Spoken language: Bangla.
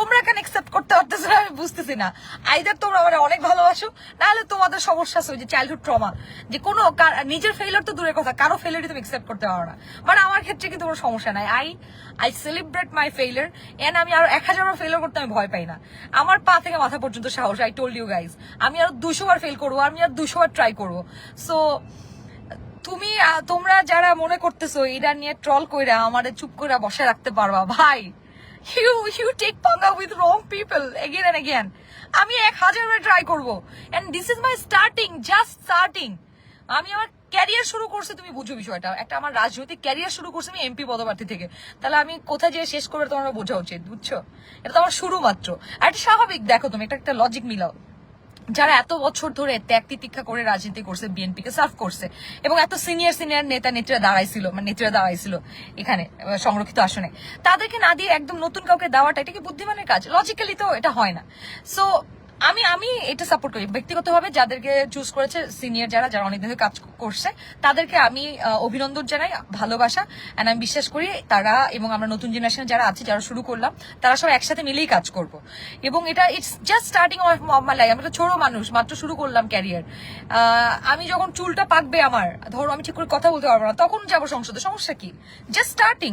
তোমরা কেন একসেপ্ট করতে পারতেছো না আমি বুঝতেছি না। আইদার তোমরা আমার অনেক ভালোবাসো, নাহলে তোমাদের সমস্যা আছে ওই যে চাইল্ডহুড ট্রমা, যে কোনো নিজের ফেলিয়ার তো দূরের কথা, কারো ফেলিয়ারই তুমি একসেপ্ট করতে পারো না। মানে আমার ক্ষেত্রে কিন্তু কোনো সমস্যা নাই। I celebrate my failure, and আমি আরো 1000বার ফেলিয়ার করতে আমি ভয় পাই না। আমার পা থেকে মাথা পর্যন্ত সাহস। আই টোল্ড ইউ গাইজ, আমি আরো 200 বার ফেল করবো, আমি আর 200 বার ট্রাই করবো। সো তোমরা যারা মনে করতেছো এটা নিয়ে ট্রল কইরা আমারে চুপ করে বসে রাখতে পারবা, ভাই you take panga with wrong people again and again. আমি 1000 বার ট্রাই করবো, and this is my starting, just starting. আমি আমার ক্যারিয়ার শুরু করছি, তুমি বুঝো বিষয়টা, একটা আমার রাজনৈতিক ক্যারিয়ার শুরু করছি আমি এমপি পদপ্রার্থী থেকে। তাহলে আমি কোথায় যেয়ে শেষ করবে তোমার বোঝা উচিত, বুঝছো? এটা তো আমার শুরু মাত্র। আর এটা স্বাভাবিক, দেখো তুমি একটা লজিক মিলাও। যারা এত বছর ধরে ত্যাগ তিতিক্ষা করে রাজনীতি করছে, বিএনপি কে সার্ভ করছে, এবং এত সিনিয়র নেতা নেত্রীরা দাঁড়াইছিল এখানে সংরক্ষিত আসনে, তাদেরকে না দিয়ে একদম নতুন কাউকে দেওয়াটা, এটা কি বুদ্ধিমানের কাজ? লজিক্যালি তো এটা হয় না। সো আমি এটা সাপোর্ট করি ব্যক্তিগতভাবে, যাদেরকে চুজ করেছে সিনিয়র যারা অনেকদিন ধরে কাজ করছে, তাদেরকে আমি অভিনন্দন জানাই, ভালোবাসা, এন্ড আমি বিশ্বাস করি তারা এবং আমরা নতুন জেনারেশন যারা আছে, যারা শুরু করলাম, তারা সব একসাথে মিলেই কাজ করব। এবং এটা it's just starting of my life. আমি তো ছোট মানুষ, মাত্র শুরু করলাম ক্যারিয়ার। আমি যখন চুলটা পাকবে আমার, ধরো আমি ঠিক করে কথা বলতে পারবো না, তখন যাবো সংসদে, সমস্যা কি? Just starting.